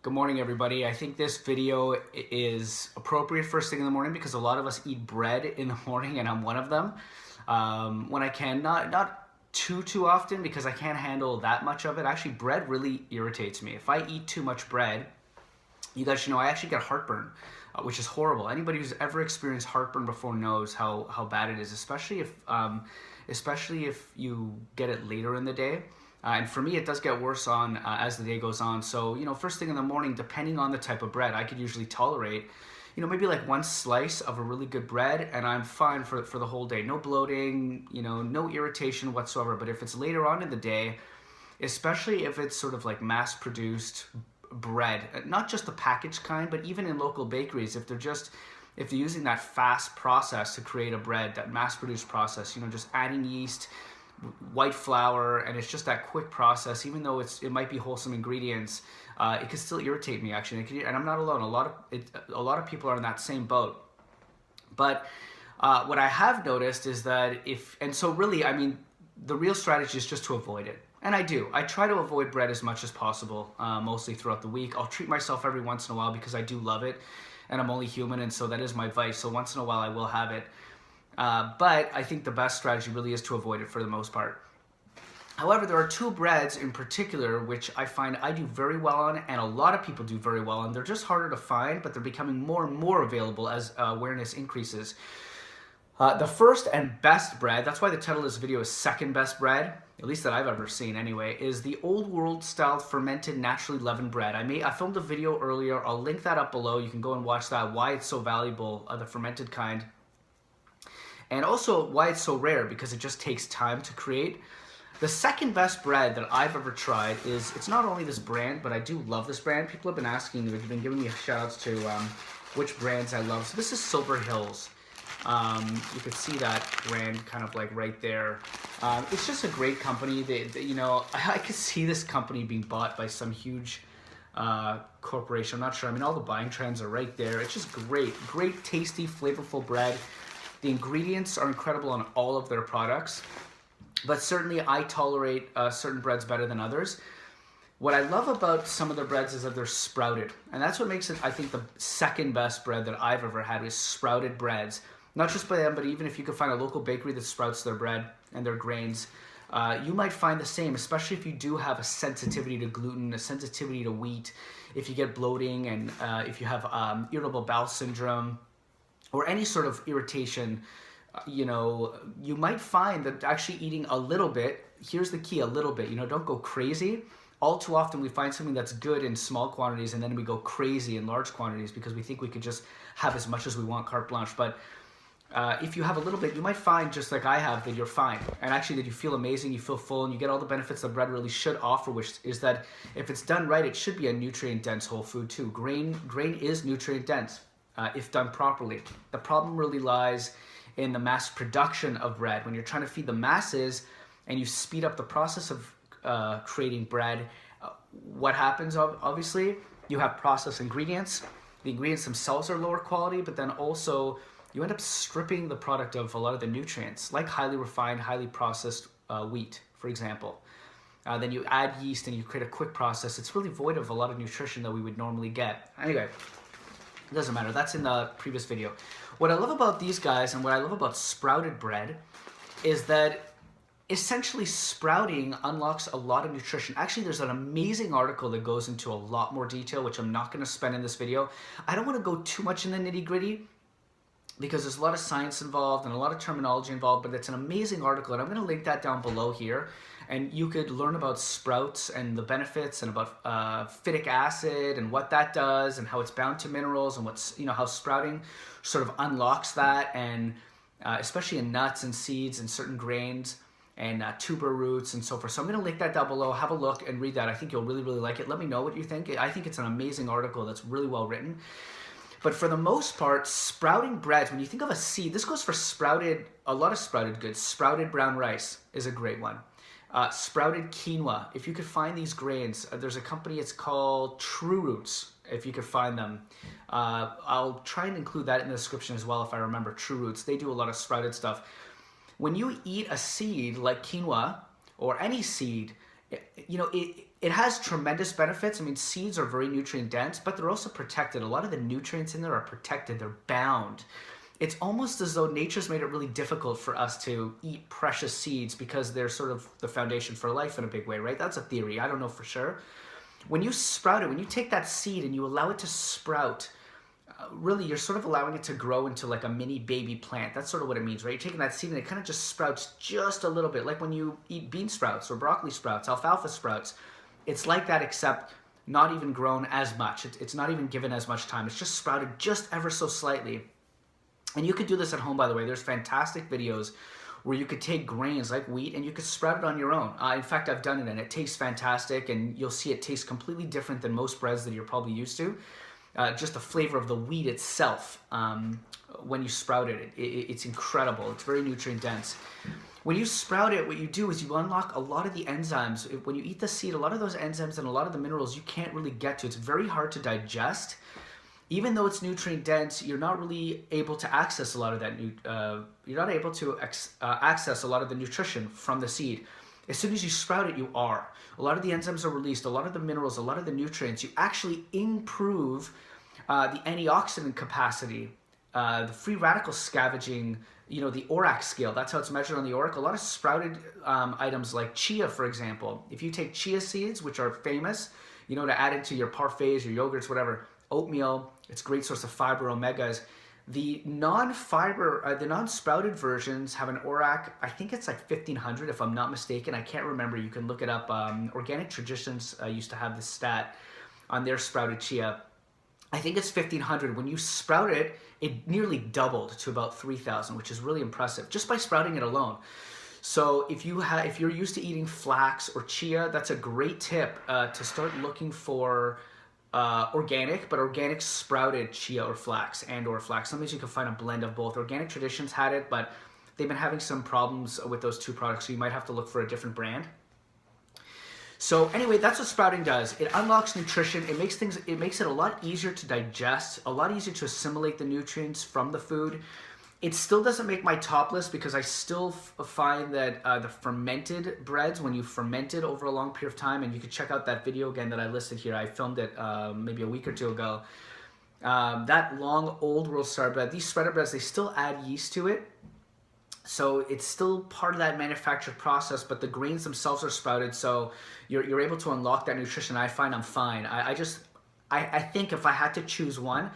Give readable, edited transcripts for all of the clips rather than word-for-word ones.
Good morning, everybody. I think this video is appropriate first thing in the morning because a lot of us eat bread in the morning, and I'm one of them. When I can, not too often because I can't handle that much of it. Actually, bread really irritates me. If I eat too much bread, you guys should know I actually get heartburn, which is horrible. Anybody who's ever experienced heartburn before knows how bad it is, especially if you get it later in the day. And for me, it does get worse on as the day goes on. So, first thing in the morning, depending on the type of bread, I could usually tolerate, maybe like one slice of a really good bread, and I'm fine for the whole day. No bloating, no irritation whatsoever. But if it's later on in the day, especially if it's sort of like mass-produced bread, not just the packaged kind, but even in local bakeries, if they're using that fast process to create a bread, that mass-produced process, just adding yeast, white flour, and it's just that quick process. Even though it might be wholesome ingredients, it can still irritate me actually. And I'm not alone. A lot of people are in that same boat. But what I have noticed is that the real strategy is just to avoid it. And I do. I try to avoid bread as much as possible, mostly throughout the week. I'll treat myself every once in a while because I do love it, and I'm only human, and so that is my vice. So once in a while I will have it. But I think the best strategy really is to avoid it for the most part. However, there are two breads in particular which I find I do very well on, and a lot of people do very well on. They're just harder to find, but they're becoming more and more available as awareness increases. The first and best bread, that's why the title of this video is Second Best Bread, at least that I've ever seen anyway, is the Old World Style Fermented Naturally Leavened Bread. I filmed a video earlier. I'll link that up below. You can go and watch that, why it's so valuable, the fermented kind. And also why it's so rare, because it just takes time to create. The second best bread that I've ever tried it's not only this brand, but I do love this brand. People have been asking me, they've been giving me shout outs to which brands I love. So this is Silver Hills. You can see that brand kind of like right there. It's just a great company. I could see this company being bought by some huge corporation. I'm not sure. All the buying trends are right there. It's just great, tasty, flavorful bread. The ingredients are incredible on all of their products, but certainly I tolerate certain breads better than others. What I love about some of the breads is that they're sprouted, and that's what makes it, I think, the second best bread that I've ever had is sprouted breads. Not just by them, but even if you can find a local bakery that sprouts their bread and their grains, you might find the same, especially if you do have a sensitivity to gluten, a sensitivity to wheat, if you get bloating, and if you have irritable bowel syndrome, or any sort of irritation, you might find that actually eating a little bit, here's the key, a little bit, don't go crazy. All too often we find something that's good in small quantities and then we go crazy in large quantities because we think we could just have as much as we want, carte blanche. But if you have a little bit, you might find, just like I have, that you're fine. And actually that you feel amazing, you feel full, and you get all the benefits that bread really should offer, which is that if it's done right, it should be a nutrient-dense whole food too. Grain is nutrient-dense. If done properly. The problem really lies in the mass production of bread. When you're trying to feed the masses and you speed up the process of creating bread, what happens, obviously, you have processed ingredients. The ingredients themselves are lower quality, but then also you end up stripping the product of a lot of the nutrients, like highly refined, highly processed wheat, for example. Then you add yeast and you create a quick process. It's really void of a lot of nutrition that we would normally get. Anyway, it doesn't matter. That's in the previous video. What I love about these guys and what I love about sprouted bread is that essentially sprouting unlocks a lot of nutrition. Actually, there's an amazing article that goes into a lot more detail, which I'm not going to spend in this video. I don't want to go too much in the nitty-gritty because there's a lot of science involved and a lot of terminology involved, but it's an amazing article, and I'm going to link that down below here. And you could learn about sprouts and the benefits and about phytic acid and what that does and how it's bound to minerals and how sprouting sort of unlocks that, and especially in nuts and seeds and certain grains and tuber roots and so forth. So I'm going to link that down below. Have a look and read that. I think you'll really, really like it. Let me know what you think. I think it's an amazing article that's really well written. But for the most part, sprouting breads, when you think of a seed, this goes for a lot of sprouted goods. Sprouted brown rice is a great one. Sprouted quinoa, if you could find these grains, there's a company, it's called True Roots, if you could find them. I'll try and include that in the description as well if I remember. True Roots, they do a lot of sprouted stuff. When you eat a seed like quinoa or any seed, It has tremendous benefits. I mean, seeds are very nutrient dense, but they're also protected. A lot of the nutrients in there are protected. They're bound. It's almost as though nature's made it really difficult for us to eat precious seeds because they're sort of the foundation for life in a big way, right? That's a theory. I don't know for sure. When you sprout it, when you take that seed and you allow it to sprout, really you're sort of allowing it to grow into like a mini baby plant. That's sort of what it means, right? You're taking that seed and it kind of just sprouts just a little bit, like when you eat bean sprouts or broccoli sprouts, alfalfa sprouts. It's like that, except not even grown as much. It's not even given as much time. It's just sprouted just ever so slightly. And you could do this at home, by the way. There's fantastic videos where you could take grains like wheat and you could sprout it on your own. In fact, I've done it and it tastes fantastic, and you'll see it tastes completely different than most breads that you're probably used to. Just the flavor of the wheat itself, when you sprout it, it's incredible. It's very nutrient dense. When you sprout it, what you do is you unlock a lot of the enzymes. When you eat the seed, a lot of those enzymes and a lot of the minerals you can't really get to. It's very hard to digest. Even though it's nutrient dense, you're not really able to access a lot of that. You're not able to access a lot of the nutrition from the seed. As soon as you sprout it, you are. A lot of the enzymes are released, a lot of the minerals, a lot of the nutrients. You actually improve the antioxidant capacity, the free radical scavenging, the ORAC scale. That's how it's measured on the ORAC. A lot of sprouted items like chia, for example. If you take chia seeds, which are famous, to add into your parfaits, your yogurts, whatever, oatmeal, it's a great source of fiber, omegas. The non-sprouted versions have an ORAC, I think it's like 1500 if I'm not mistaken. I can't remember. You can look it up. Organic Traditions used to have this stat on their sprouted chia. I think it's 1500. When you sprout it, it nearly doubled to about 3000, which is really impressive just by sprouting it alone. So if you're used to eating flax or chia, that's a great tip to start looking for organic sprouted chia or flax or flax. Sometimes you can find a blend of both. Organic Traditions had it, but they've been having some problems with those two products, so you might have to look for a different brand. So anyway, that's what sprouting does. It unlocks nutrition. It makes it a lot easier to digest, a lot easier to assimilate the nutrients from the food. It still doesn't make my top list because I still find that the fermented breads, when you ferment it over a long period of time, and you can check out that video again that I listed here. I filmed it maybe a week or two ago. That long old world style bread, these spreader breads, they still add yeast to it. So it's still part of that manufactured process, but the grains themselves are sprouted, so you're able to unlock that nutrition. I find I'm fine. I think if I had to choose one,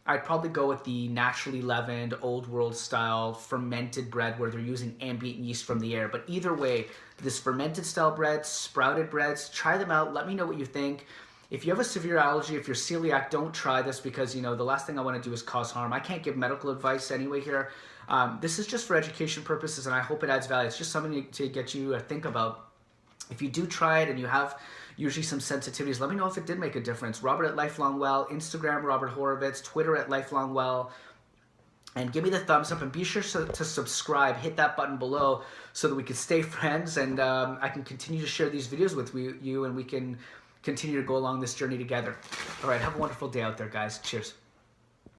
I'd probably go with the naturally leavened, old world style fermented bread where they're using ambient yeast from the air. But either way, this fermented style bread, sprouted breads, try them out. Let me know what you think. If you have a severe allergy, if you're celiac, don't try this because, the last thing I want to do is cause harm. I can't give medical advice anyway here. This is just for education purposes, and I hope it adds value. It's just something to get you to think about. If you do try it and you have usually some sensitivities, let me know if it did make a difference. Robert at Lifelong Well, Instagram, Robert Horovitz, Twitter at Lifelong Well. And give me the thumbs up and be sure to subscribe. Hit that button below so that we can stay friends and I can continue to share these videos with you and we can continue to go along this journey together. All right, have a wonderful day out there, guys. Cheers.